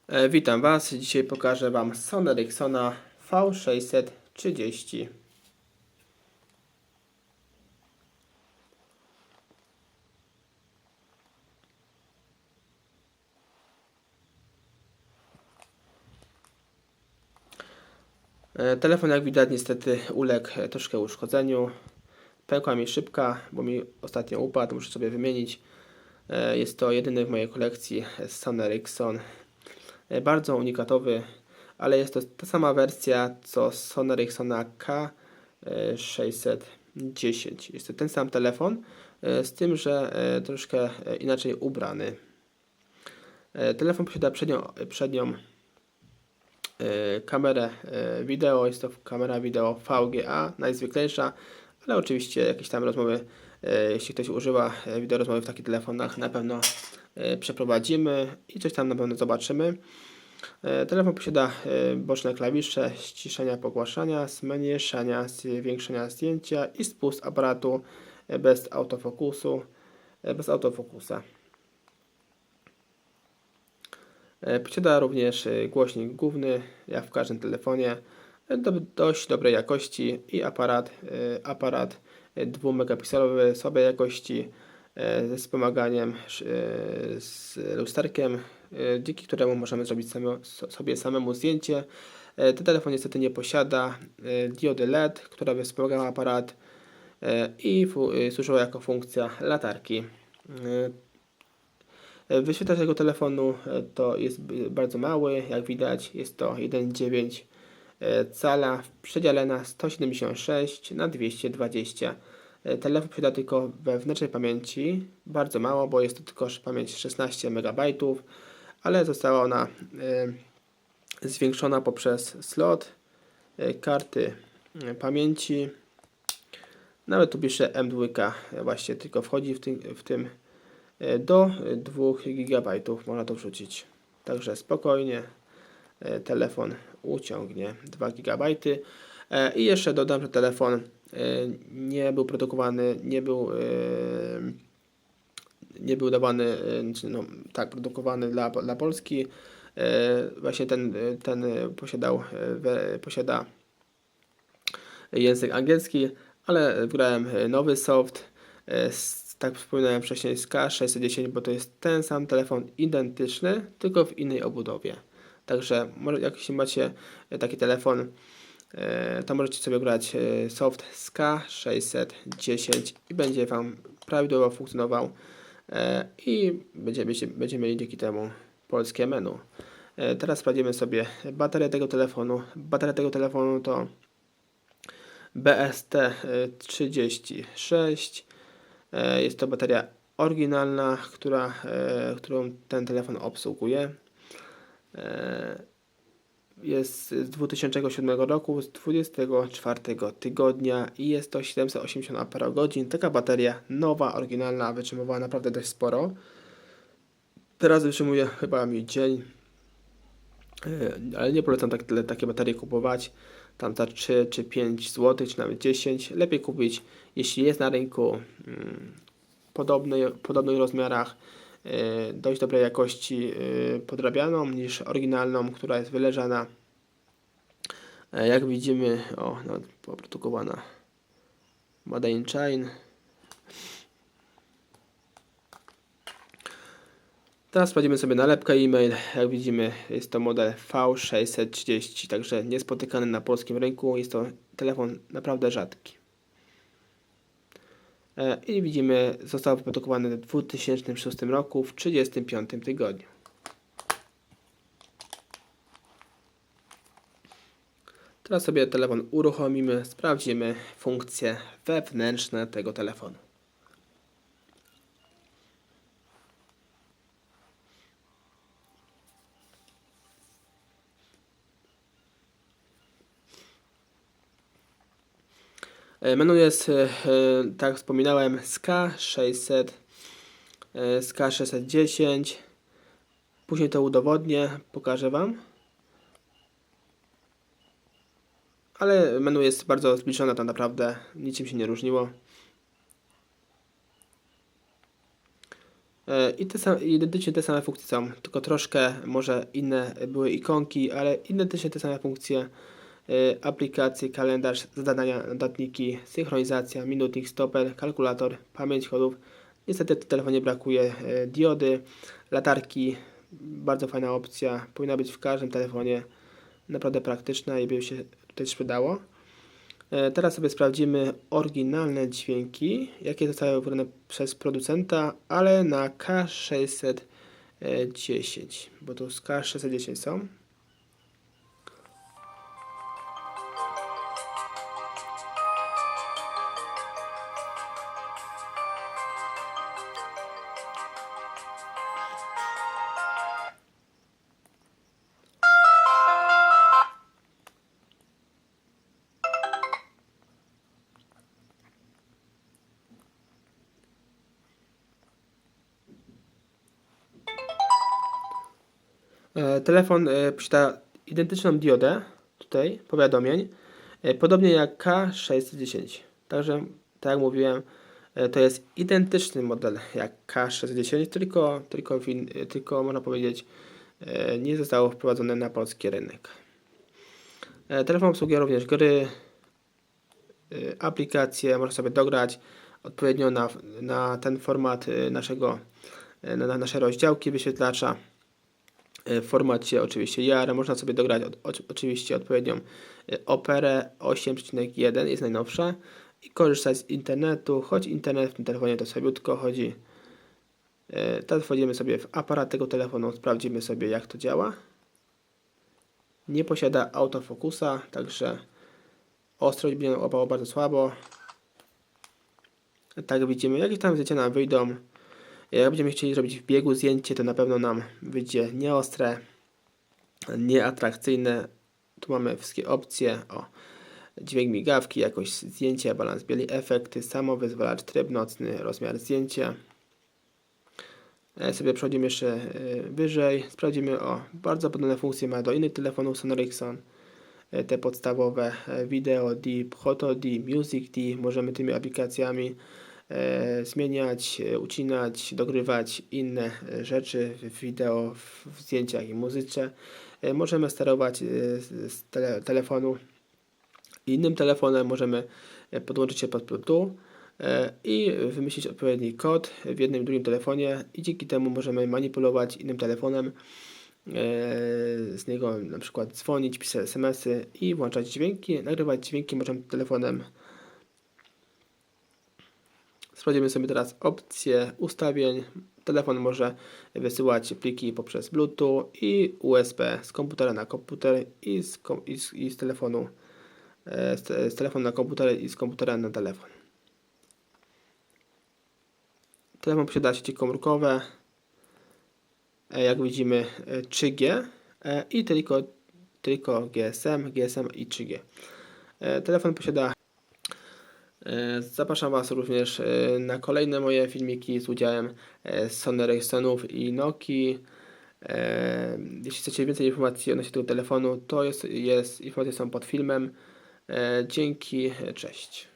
Witam Was. Dzisiaj pokażę Wam Sony Ericssona V630. Telefon, jak widać, niestety uległ troszkę uszkodzeniu. Pękła mi szybka, bo mi ostatnio upadł, muszę sobie wymienić. Jest to jedyny w mojej kolekcji Sony Ericsson. Bardzo unikatowy, ale jest to ta sama wersja co Sony Ericssona K610. Jest to ten sam telefon, z tym, że troszkę inaczej ubrany. Telefon posiada przednią kamerę wideo. Jest to kamera wideo VGA, najzwyklejsza, ale oczywiście jakieś tam rozmowy, jeśli ktoś używa wideo rozmowy w takich telefonach, na pewno przeprowadzimy i coś tam na pewno zobaczymy. Telefon posiada boczne klawisze ściszenia, pogłaszania, zmniejszania, zwiększenia zdjęcia i spust aparatu bez autofokusa. Posiada również głośnik główny, jak w każdym telefonie, dość dobrej jakości i aparat 2-megapikselowy słabej jakości ze wspomaganiem z lusterkiem, dzięki któremu możemy zrobić sobie samemu zdjęcie. Ten telefon niestety nie posiada diody LED, która by wspomagała aparat i służyła jako funkcja latarki. Wyświetlacz tego telefonu to jest bardzo mały, jak widać jest to 1,9 cala w przedziale na 176 na 220. Telefon posiada tylko wewnętrznej pamięci, bardzo mało, bo jest to tylko pamięć 16 MB, ale została ona zwiększona poprzez slot karty pamięci. Nawet tu pisze M2, właśnie tylko wchodzi w tym do 2 GB można to wrzucić. Także spokojnie telefon uciągnie 2 GB. I jeszcze dodam, że telefon nie był produkowany, nie był dawany, produkowany dla Polski. Właśnie ten posiada język angielski, ale wgrałem nowy soft, tak wspominałem wcześniej, z K610, bo to jest ten sam telefon identyczny, tylko w innej obudowie. Także jak macie taki telefon, to możecie sobie grać soft z K610 i będzie Wam prawidłowo funkcjonował i będziemy mieli dzięki temu polskie menu. Teraz sprawdzimy sobie baterię tego telefonu. Bateria tego telefonu to BST36. Jest to bateria oryginalna, którą ten telefon obsługuje. Jest z 2007 roku, z 24 tygodnia i jest to 780 Ah. Taka bateria nowa, oryginalna, wytrzymywała naprawdę dość sporo. Teraz wytrzymuje chyba mi dzień, ale nie polecam takie baterie kupować. Tam za 3 czy 5 zł, czy nawet 10. Lepiej kupić, jeśli jest na rynku podobnych rozmiarach, dość dobrej jakości podrabianą niż oryginalną, która jest wyleżana. Jak widzimy, oprodukowana Made in China. Teraz sprawdzimy sobie nalepkę e-mail. Jak widzimy, jest to model V630, także niespotykany na polskim rynku. Jest to telefon naprawdę rzadki. I widzimy, został wyprodukowany w 2006 roku, w 35 tygodniu. Teraz sobie telefon uruchomimy, sprawdzimy funkcje wewnętrzne tego telefonu. Menu jest, tak jak wspominałem, z K610. Później to udowodnię, pokażę Wam. Ale menu jest bardzo zbliżone, tak naprawdę niczym się nie różniło. Identycznie te same funkcje są, tylko troszkę może inne były ikonki, ale identycznie te same funkcje. Aplikacje, kalendarz, zadania, notatniki, synchronizacja, minutnik, stoper, kalkulator, pamięć chodów. Niestety w telefonie brakuje diody, latarki, bardzo fajna opcja, powinna być w każdym telefonie, naprawdę praktyczna i by się tutaj przydało. Teraz sobie sprawdzimy oryginalne dźwięki, jakie zostały wybrane przez producenta, ale na K610, bo tu z K610 są. Telefon posiada identyczną diodę, tutaj powiadomień, podobnie jak K610. Także, tak jak mówiłem, to jest identyczny model jak K610, tylko można powiedzieć, nie zostało wprowadzone na polski rynek. Telefon obsługuje również gry, aplikacje, można sobie dograć odpowiednio na ten format na nasze rozdziałki wyświetlacza. W formacie oczywiście JAR można sobie dograć oczywiście odpowiednią Operę 8.1, jest najnowsza, i korzystać z internetu, choć internet w tym telefonie to słabiutko chodzi. Teraz wchodzimy sobie w aparat tego telefonu, sprawdzimy sobie, jak to działa. Nie posiada autofokusa, także ostrość będzie łapało bardzo słabo. Tak widzimy, jakieś tam zdjęcia nam wyjdą. Jak będziemy chcieli zrobić w biegu zdjęcie, to na pewno nam wyjdzie nieostre, nieatrakcyjne. Tu mamy wszystkie opcje, dźwięk migawki, jakość zdjęcia, balans bieli, efekty, samowyzwalacz, tryb nocny, rozmiar zdjęcia. Sobie przechodzimy jeszcze wyżej, sprawdzimy, bardzo podobne funkcje ma do innych telefonów Sony Ericsson. Te podstawowe Video D, Photo D, Music D, możemy tymi aplikacjami zmieniać, ucinać, dogrywać inne rzeczy w wideo, w zdjęciach i muzyce. Możemy sterować z telefonu innym telefonem, możemy podłączyć się pod Bluetooth i wymyślić odpowiedni kod w jednym i drugim telefonie i dzięki temu możemy manipulować innym telefonem, z niego na przykład dzwonić, pisać SMS-y i włączać dźwięki, nagrywać dźwięki możemy telefonem. Sprawdzimy sobie teraz opcję ustawień. Telefon może wysyłać pliki poprzez Bluetooth i USB z komputera na komputer i z telefonu na komputer i z komputera na telefon. Telefon posiada sieci komórkowe, jak widzimy 3G i tylko GSM i 3G. Telefon posiada. Zapraszam Was również na kolejne moje filmiki z udziałem Sony Ericssonów i Nokii. Jeśli chcecie więcej informacji odnośnie tego telefonu, to informacje są pod filmem. Dzięki, cześć.